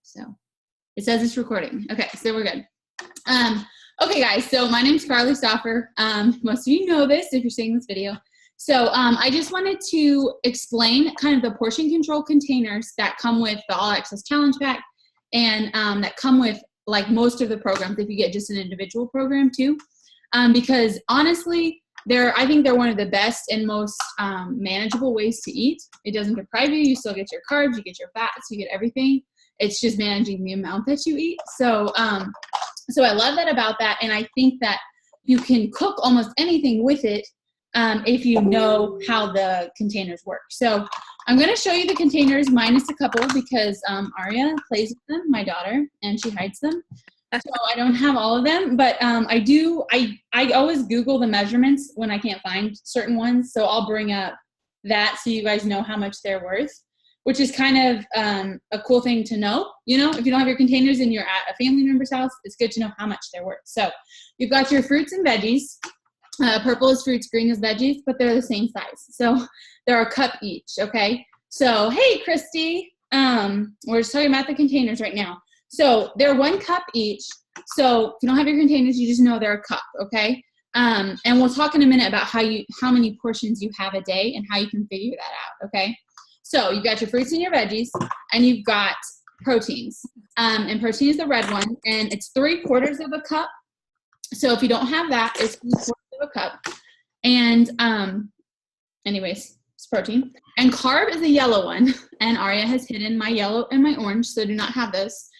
So it says it's recording. Okay, so we're good. Okay, guys, so my name's Carly Stauffer. Most of you know this if you're seeing this video. So I just wanted to explain kind of the portion control containers that come with the All Access Challenge Pack and that come with like most of the programs if you get just an individual program too. Because honestly, I think they're one of the best and most manageable ways to eat. It doesn't deprive you. You still get your carbs, you get your fats, you get everything. It's just managing the amount that you eat. So I love that about that. And I think that you can cook almost anything with it if you know how the containers work. So I'm going to show you the containers minus a couple because Aria plays with them, my daughter, and she hides them. So I don't have all of them, but I always Google the measurements when I can't find certain ones. So I'll bring up that so you guys know how much they're worth, which is kind of a cool thing to know. You know, if you don't have your containers and you're at a family member's house, it's good to know how much they're worth. So you've got your fruits and veggies. Purple is fruits, green is veggies, but they're the same size. So they're a cup each, okay? So, hey, Christy, we're just talking about the containers right now. So they're 1 cup each. So if you don't have your containers, you just know they're a cup, okay? And we'll talk in a minute about how many portions you have a day and how you can figure that out, okay? So you've got your fruits and your veggies, and you've got proteins. And protein is the red one, and it's 3/4 of a cup. So if you don't have that, it's 3/4 of a cup. And anyways, it's protein. And carb is the yellow one, and Aria has hidden my yellow and my orange, so do not have this.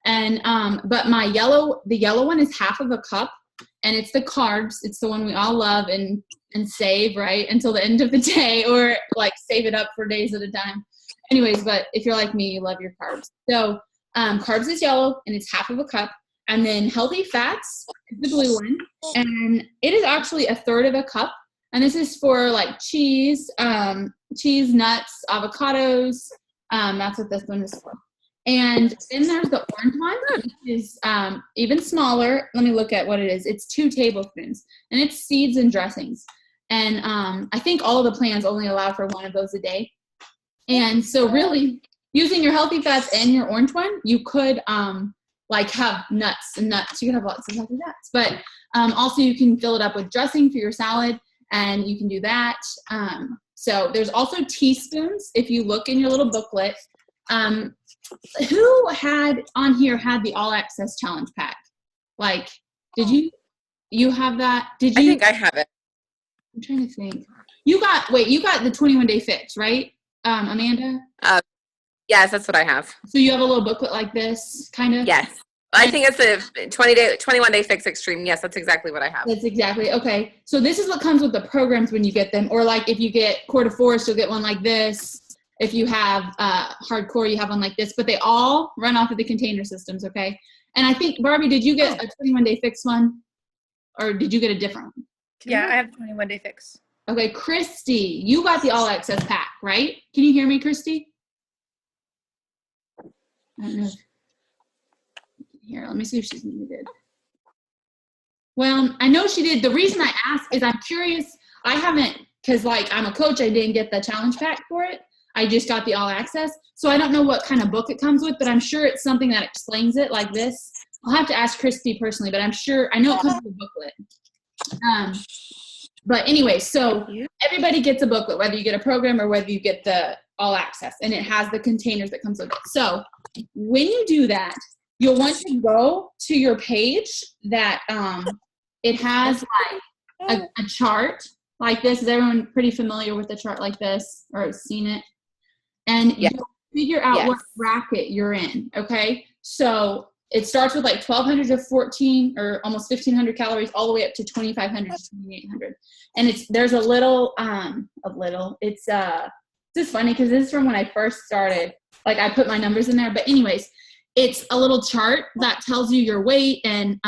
And but the yellow one is 1/2 of a cup, and it's the carbs. It's the one we all love and save, right, until the end of the day, or like save it up for days at a time. Anyways, but if you're like me, you love your carbs. So carbs is yellow, and it's 1/2 of a cup. And then healthy fats is the blue one, and it is actually 1/3 of a cup. And this is for like cheese, nuts, avocados. That's what this one is for. And then there's the orange one, which is even smaller. Let me look at what it is. It's 2 tablespoons, and it's seeds and dressings. And I think all of the plans only allow for 1 of those a day. And so really, using your healthy fats and your orange one, you could like have nuts. You could have lots of healthy nuts. But also you can fill it up with dressing for your salad, and you can do that. So there's also teaspoons. If you look in your little booklet, who had the All Access Challenge Pack? Like, did you have that? Did you? I think I have it. I'm trying to think. You got the 21-day fix, right, Amanda? Yes, that's what I have. So you have a little booklet like this, kind of? Yes. I think it's the 21-day fix extreme. Yes, that's exactly what I have. That's exactly. Okay. So this is what comes with the programs when you get them. Or like if you get Core de Force, you'll get one like this. If you have Hardcore, you have one like this. But they all run off of the container systems, okay? And I think, Barbie, did you get a 21-day fix one? Or did you get a different one? Yeah, I have 21-day fix. Okay, Christy, you got the All Access Pack, right? Can you hear me, Christy? I don't know. Here, let me see if she's muted. Well, I know she did. The reason I asked is I'm curious. I haven't, because like I'm a coach, I didn't get the challenge pack for it. I just got the All Access. So I don't know what kind of book it comes with, but I'm sure it's something that explains it like this. I'll have to ask Christy personally, but I know it comes with a booklet. But anyway, so everybody gets a booklet, whether you get a program or whether you get the All Access, and it has the containers that comes with it. So when you do that, you'll want to go to your page that it has like a chart like this. Is everyone pretty familiar with a chart like this or has seen it? And you'll figure out what bracket you're in, okay? So it starts with like 1,200 to 14 or almost 1,500 calories all the way up to 2,500 to 2,800. And there's a little, it's just funny because this is from when I first started. Like I put my numbers in there, but anyways, it's a little chart that tells you your weight, and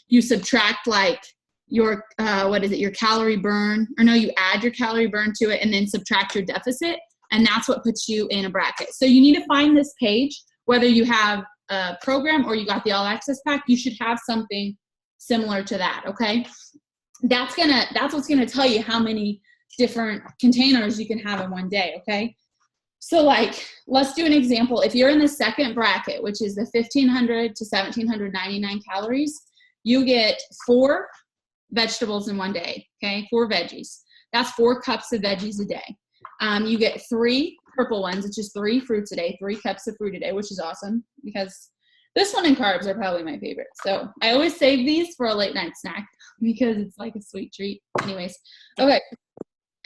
you subtract like your, your calorie burn, or no, you add your calorie burn to it and then subtract your deficit. And that's what puts you in a bracket. So you need to find this page, whether you have a program or you got the All Access Pack, you should have something similar to that, okay? That's what's gonna tell you how many different containers you can have in one day, okay? So like, let's do an example. If you're in the second bracket, which is the 1,500 to 1,799 calories, you get 4 vegetables in one day, okay? 4 veggies. That's 4 cups of veggies a day. You get 3 purple ones, which is 3 fruits a day, 3 cups of fruit a day, which is awesome because this one and carbs are probably my favorite. So I always save these for a late night snack because it's like a sweet treat. Anyways, okay.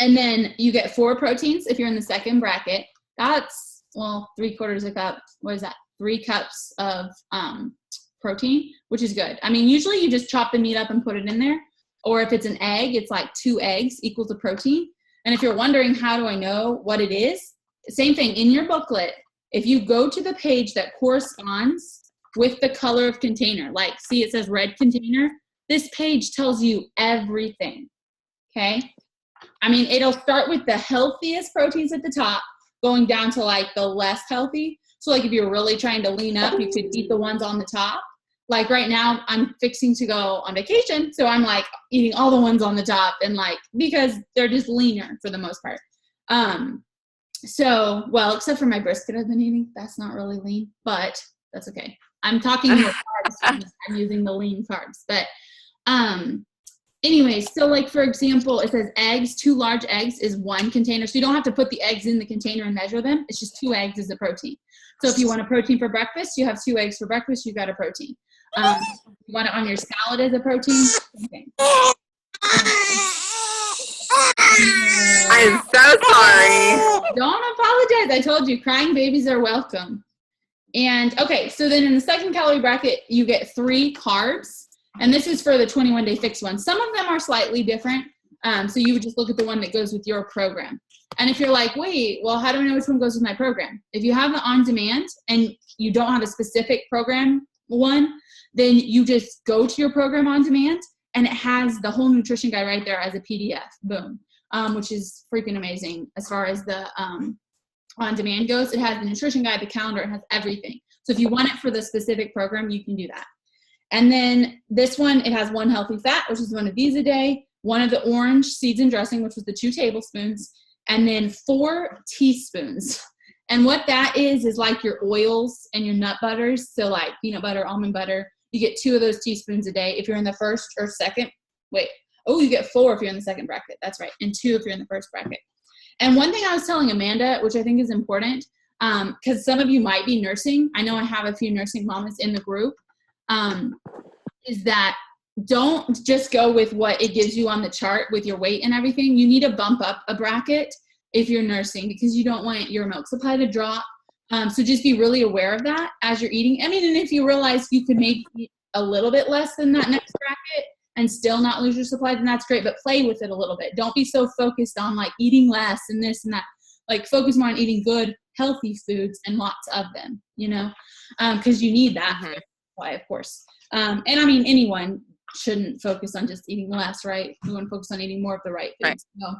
And then you get 4 proteins if you're in the second bracket. That's, well, 3/4 a cup. What is that? 3 cups of protein, which is good. I mean, usually you just chop the meat up and put it in there. Or if it's an egg, it's like 2 eggs equals a protein. And if you're wondering, how do I know what it is? Same thing in your booklet. If you go to the page that corresponds with the color of container, like see it says red container, this page tells you everything, okay? I mean, it'll start with the healthiest proteins at the top, going down to like the less healthy. So like if you're really trying to lean up, you could eat the ones on the top. Like right now I'm fixing to go on vacation. So I'm like eating all the ones on the top and like, because they're just leaner for the most part. So, well, except for my brisket I've been eating, that's not really lean, but that's okay. I'm talking more carbs. I'm using the lean carbs, but, anyway, so like, for example, it says eggs, 2 large eggs is 1 container. So you don't have to put the eggs in the container and measure them. It's just 2 eggs is a protein. So if you want a protein for breakfast, you have 2 eggs for breakfast, you got a protein. If you want it on your salad as a protein, okay. I'm so sorry. Don't apologize. I told you, crying babies are welcome. And okay, so then in the second calorie bracket, you get 3 carbs. And this is for the 21-day fix one. Some of them are slightly different. So you would just look at the one that goes with your program. And if you're like, wait, well, how do I know which one goes with my program? If you have the on-demand and you don't have a specific program one, then you just go to your program on demand and it has the whole nutrition guide right there as a PDF, boom, which is freaking amazing as far as the on-demand goes. It has the nutrition guide, the calendar, it has everything. So if you want it for the specific program, you can do that. And then this one, it has 1 healthy fat, which is 1 of these a day, 1 of the orange seeds and dressing, which was the 2 tablespoons, and then 4 teaspoons. And what that is like your oils and your nut butters. So like peanut butter, almond butter, you get 2 of those teaspoons a day. If you're in the first or second, you get 4 if you're in the second bracket. That's right. And 2 if you're in the first bracket. And one thing I was telling Amanda, which I think is important, because some of you might be nursing. I know I have a few nursing mamas in the group. Is that don't just go with what it gives you on the chart with your weight and everything. You need to bump up a bracket if you're nursing because you don't want your milk supply to drop. So just be really aware of that as you're eating. I mean, and if you realize you could maybe eat a little bit less than that next bracket and still not lose your supply, then that's great, but play with it a little bit. Don't be so focused on like eating less and this and that. Like focus more on eating good, healthy foods and lots of them, you know, because you need that. Mm-hmm. Why, of course. And I mean, anyone shouldn't focus on just eating less, right? You want to focus on eating more of the right foods. Right.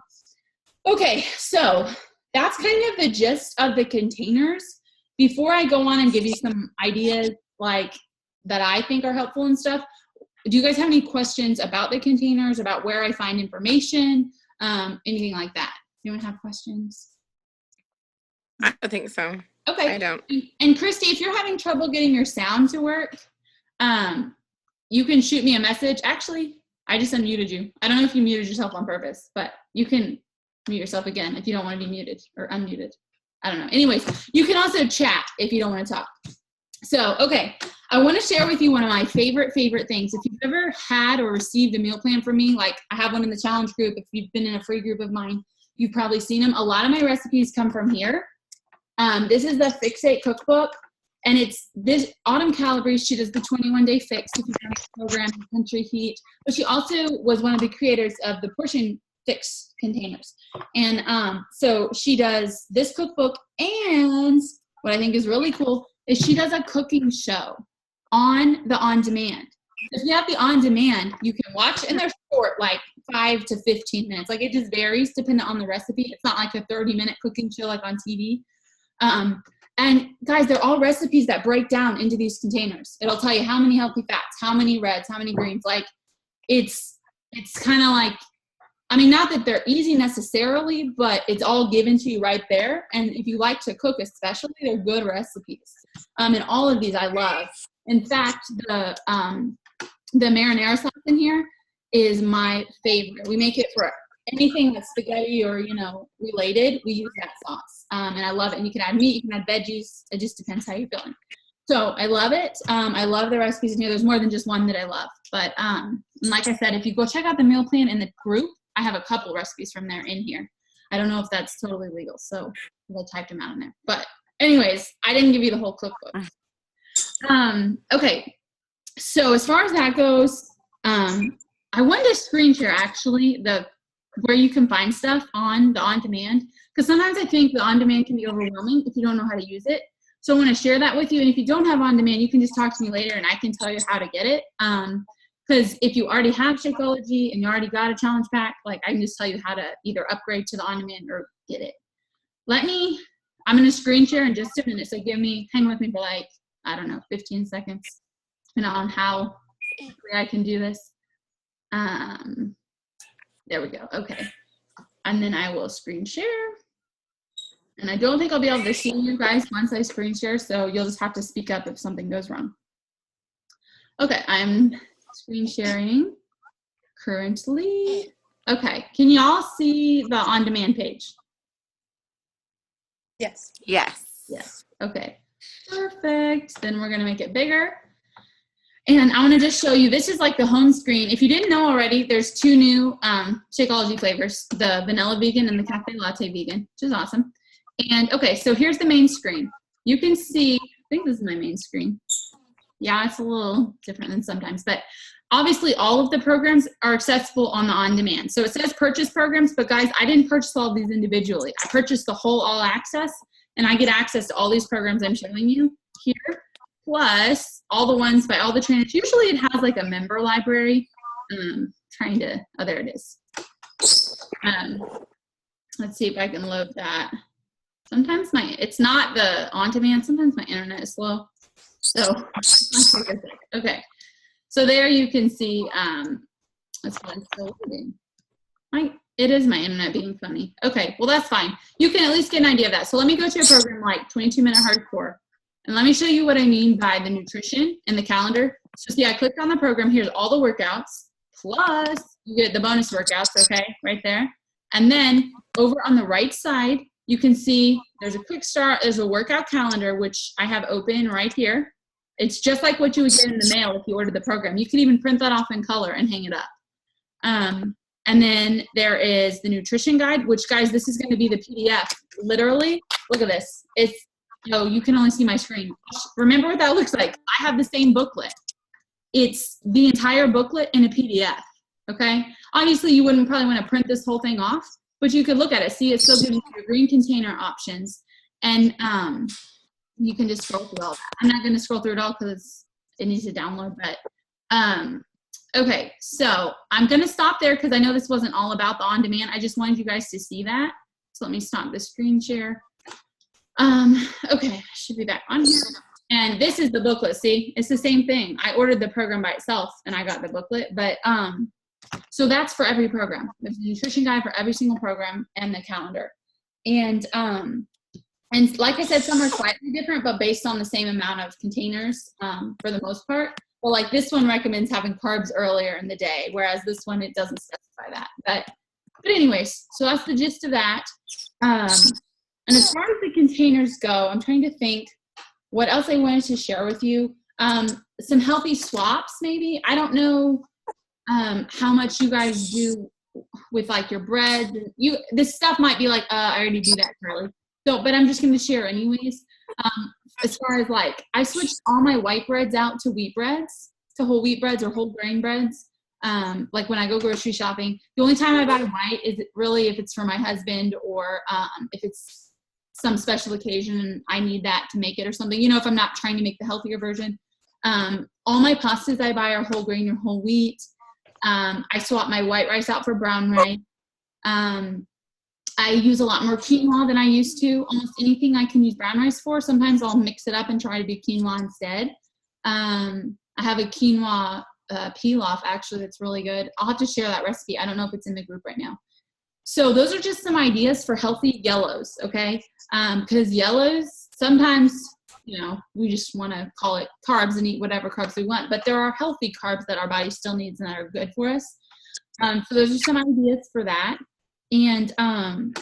So, okay, so that's kind of the gist of the containers. Before I go on and give you some ideas like that I think are helpful and stuff, do you guys have any questions about the containers, about where I find information, anything like that? Anyone have questions? I don't think so. Okay. I don't. And Christy, if you're having trouble getting your sound to work, you can shoot me a message. Actually, I just unmuted you. I don't know if you muted yourself on purpose, but you can mute yourself again if you don't want to be muted or unmuted. I don't know. Anyways, you can also chat if you don't want to talk. So, okay. I want to share with you one of my favorite things. If you've ever had or received a meal plan from me, like I have one in the challenge group, if you've been in a free group of mine, you've probably seen them. A lot of my recipes come from here. This is the Fixate cookbook, and it's this Autumn Calabrese. She does the 21-day fix if you've done a program, Country Heat, but she also was one of the creators of the Portion Fix containers. And so she does this cookbook, and what I think is really cool is she does a cooking show on the on-demand. If you have the on-demand, you can watch, and they're short, like 5 to 15 minutes. Like it just varies depending on the recipe. It's not like a 30-minute cooking show like on TV. And guys, they're all recipes that break down into these containers. It'll tell you how many healthy fats, how many reds, how many greens. Like it's kind of like I mean, not that they're easy necessarily, but it's all given to you right there. And if you like to cook especially, they're good recipes. And all of these I love. In fact, the marinara sauce in here is my favorite. We make it for anything that's spaghetti or, related. We use that sauce. And I love it. And you can add meat, you can add veggies. It just depends how you're feeling. So I love it. I love the recipes in here. There's more than just one that I love. But like I said, if you go check out the meal plan in the group, I have a couple recipes from there in here. I don't know if that's totally legal, so I typed them out in there. But anyways, I didn't give you the whole cookbook. Okay, so as far as that goes, I wanted to screen share actually where you can find stuff on the on-demand, because sometimes I think the on-demand can be overwhelming if you don't know how to use it. So I want to share that with you, and if you don't have on-demand, you can just talk to me later and I can tell you how to get it. Because if you already have Shakeology and you already got a challenge pack, like I can just tell you how to either upgrade to the on-demand or get it. I'm going to screen share in just a minute. So hang with me for like, I don't know, 15 seconds, depending on how quickly I can do this. There we go. Okay. And then I will screen share. And I don't think I'll be able to see you guys once I screen share. So you'll just have to speak up if something goes wrong. Okay. I'm screen sharing currently. Okay, can you all see the on-demand page? Yes. Yes. Okay, perfect. Then we're gonna make it bigger. And I wanna just show you, this is like the home screen. If you didn't know already, there's 2 new Shakeology flavors, the vanilla vegan and the cafe latte vegan, which is awesome. And okay, so here's the main screen. You can see, I think this is my main screen. Yeah, it's a little different than sometimes, but obviously all of the programs are accessible on the on-demand. So it says purchase programs, but guys, I didn't purchase all of these individually. I purchased the whole all access, and I get access to all these programs I'm showing you here, plus all the ones by all the trainers. Usually it has like a member library. Oh, there it is. Let's see if I can load that. Sometimes it's not the on-demand, sometimes my internet is slow. So, okay. So there you can see, that's why I'm still loading. It is my internet being funny. Okay, well that's fine. You can at least get an idea of that. So let me go to a program like 22-Minute Hardcore. And let me show you what I mean by the nutrition and the calendar. So see, I clicked on the program. Here's all the workouts. Plus, you get the bonus workouts, okay, right there. And then over on the right side, you can see there's a quick start. There's a workout calendar, which I have open right here. It's just like what you would get in the mail if you ordered the program. You can even print that off in color and hang it up. And then there is the nutrition guide, which, guys, this is going to be the PDF. Literally, look at this. You can only see my screen. Remember what that looks like. I have the same booklet. It's the entire booklet in a PDF, okay? Obviously, you wouldn't probably want to print this whole thing off, but you could look at it. See, it still gives you your green container options. And you can just scroll through all that. I'm not going to scroll through it all because it needs to download, but okay, so I'm going to stop there because I know this wasn't all about the on-demand. I just wanted you guys to see that. So let me stop the screen share. Okay, I should be back on here. And this is the booklet. See, it's the same thing. I ordered the program by itself and I got the booklet, but so that's for every program. There's a nutrition guide for every single program and the calendar. And like I said, some are slightly different, but based on the same amount of containers for the most part. Well, like this one recommends having carbs earlier in the day, whereas this one, it doesn't specify that. But anyways, so that's the gist of that. And as far as the containers go, I'm trying to think what else I wanted to share with you. Some healthy swaps, maybe. I don't know how much you guys do with like your bread. This stuff might be like, I already do that, Charlie. So, but I'm just going to share anyways. As far as like, I switched all my white breads out to wheat breads, to whole wheat breads or whole grain breads. Like when I go grocery shopping, the only time I buy white is really if it's for my husband or if it's some special occasion and I need that to make it or something, if I'm not trying to make the healthier version. All my pastas I buy are whole grain or whole wheat. I swap my white rice out for brown rice. I use a lot more quinoa than I used to. Almost anything I can use brown rice for. Sometimes I'll mix it up and try to do quinoa instead. I have a quinoa pilaf, actually, that's really good. I'll have to share that recipe. I don't know if it's in the group right now. So those are just some ideas for healthy yellows, okay? Because yellows, sometimes, you know, we just want to call it carbs and eat whatever carbs we want, but there are healthy carbs that our body still needs and that are good for us. So those are some ideas for that. And I'm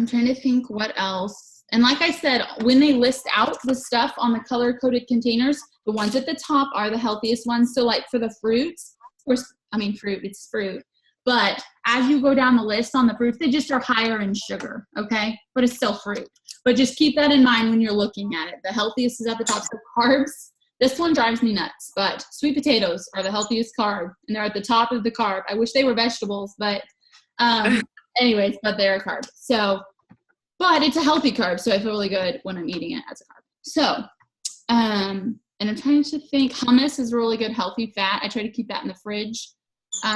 trying to think what else. And like I said, when they list out the stuff on the color-coded containers, the ones at the top are the healthiest ones. So like for the fruits, of course, I mean fruit, it's fruit. But as you go down the list on the fruits, they just are higher in sugar, okay? But it's still fruit. But just keep that in mind when you're looking at it. The healthiest is at the top. So carbs, this one drives me nuts, but sweet potatoes are the healthiest carb, and they're at the top of the carb. I wish they were vegetables, but anyways, but they're a carb. So, but it's a healthy carb, so I feel really good when I'm eating it as a carb. So, and I'm trying to think, hummus is a really good healthy fat. I try to keep that in the fridge.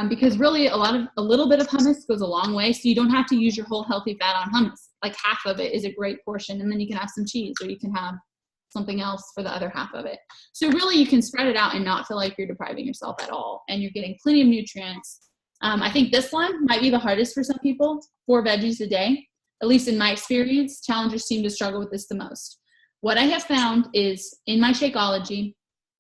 Because really a little bit of hummus goes a long way, so you don't have to use your whole healthy fat on hummus. Like half of it is a great portion, and then you can have some cheese, or you can have something else for the other half of it. So really you can spread it out and not feel like you're depriving yourself at all, and you're getting plenty of nutrients. I think this one might be the hardest for some people, 4 veggies a day. At least in my experience, challengers seem to struggle with this the most. What I have found is in my Shakeology,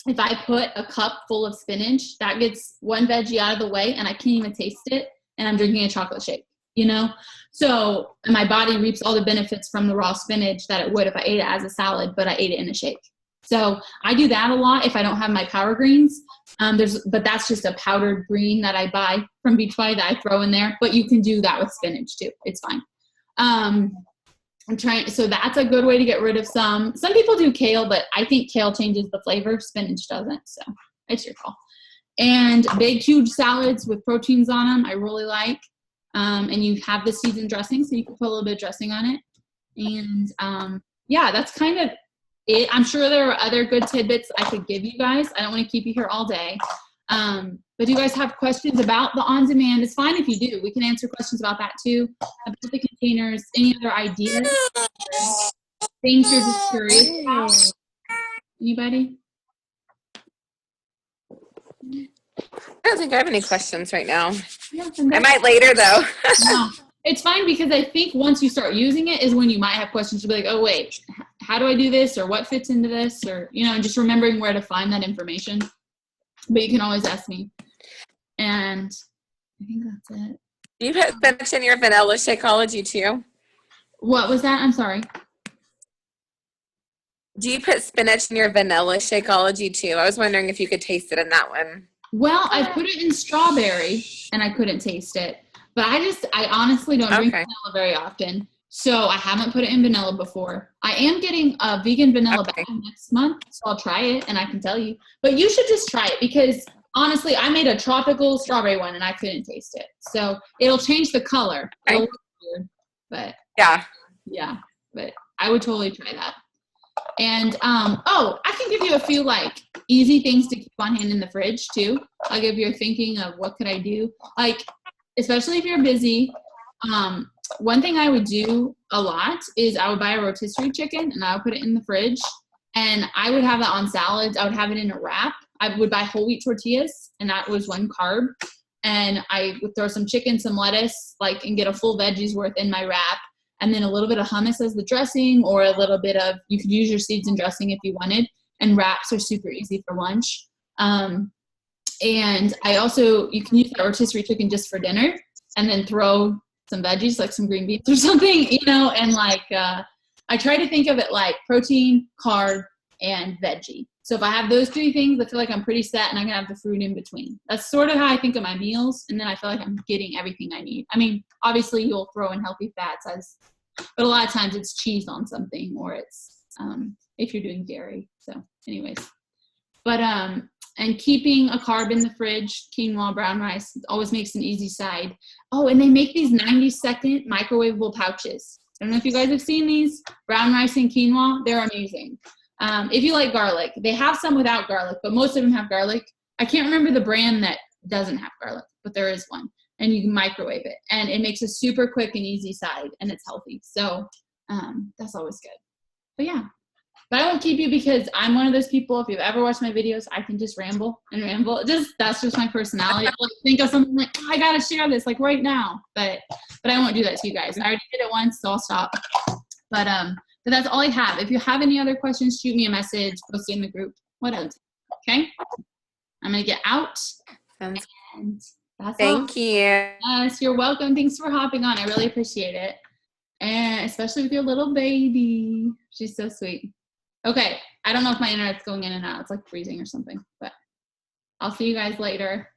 if I put a cup full of spinach, that gets one veggie out of the way and I can't even taste it, and I'm drinking a chocolate shake, you know? So my body reaps all the benefits from the raw spinach that it would if I ate it as a salad, but I ate it in a shake. So I do that a lot if I don't have my power greens. But that's just a powdered green that I buy from Beachbody that I throw in there. But you can do that with spinach too. It's fine. So that's a good way to get rid of some people do kale, but I think kale changes the flavor. Spinach doesn't. So it's your call. And big, huge salads with proteins on them, I really like. And you have the seasoned dressing, so you can put a little bit of dressing on it. And yeah, that's kind of it. I'm sure there are other good tidbits I could give you guys. I don't want to keep you here all day. But do you guys have questions about the on-demand? It's fine if you do. We can answer questions about that too, about the containers, any other ideas, things you're just curious about. Anybody? I don't think I have any questions right now. Yeah, I might later though. No, it's fine because I think once you start using it is when you might have questions to be like, oh wait, how do I do this, or what fits into this, or just remembering where to find that information. But you can always ask me. And I think that's it. Do you put spinach in your vanilla Shakeology too? What was that? I'm sorry. Do you put spinach in your vanilla Shakeology too? I was wondering if you could taste it in that one. Well, I put it in strawberry and I couldn't taste it. But I honestly don't drink vanilla very often. So I haven't put it in vanilla before. I am getting a vegan vanilla back next month, so I'll try it and I can tell you. But you should just try it because honestly, I made a tropical strawberry one and I couldn't taste it. So it'll change the color. It'll look weird, but yeah, but I would totally try that. And I can give you a few like easy things to keep on hand in the fridge too. Like if you're thinking of what could I do, like especially if you're busy. One thing I would do a lot is I would buy a rotisserie chicken and I would put it in the fridge, and I would have that on salads. I would have it in a wrap. I would buy whole wheat tortillas, and that was one carb. And I would throw some chicken, some lettuce, and get a full veggies worth in my wrap. And then a little bit of hummus as the dressing, or a little bit of, you could use your seasoned dressing if you wanted. And wraps are super easy for lunch. And I also, you can use that rotisserie chicken just for dinner and then throw some veggies, like some green beans or something, and I try to think of it like protein, carb, and veggie. So if I have those 3 things, I feel like I'm pretty set and I can have the fruit in between. That's sort of how I think of my meals, and then I feel like I'm getting everything I need. I mean, obviously you'll throw in healthy fats, but a lot of times it's cheese on something, or it's if you're doing dairy. So anyways, but and keeping a carb in the fridge, quinoa, brown rice, always makes an easy side. Oh, and they make these 90-second microwavable pouches. I don't know if you guys have seen these, brown rice and quinoa. They're amazing. If you like garlic, they have some without garlic, but most of them have garlic. I can't remember the brand that doesn't have garlic, but there is one. And you can microwave it. And it makes a super quick and easy side, and it's healthy. So that's always good. But yeah, But I won't keep you because I'm one of those people, if you've ever watched my videos, I can just ramble and ramble. That's just my personality. I'll think of something like, oh, I gotta share this like right now. But I won't do that to you guys. I already did it once, so I'll stop. But that's all I have. If you have any other questions, shoot me a message, post it in the group, whatever. Okay? I'm gonna get out. And that's all. Thank you. Yes, you're welcome. Thanks for hopping on. I really appreciate it. And especially with your little baby. She's so sweet. Okay, I don't know if my internet's going in and out. It's like freezing or something, but I'll see you guys later.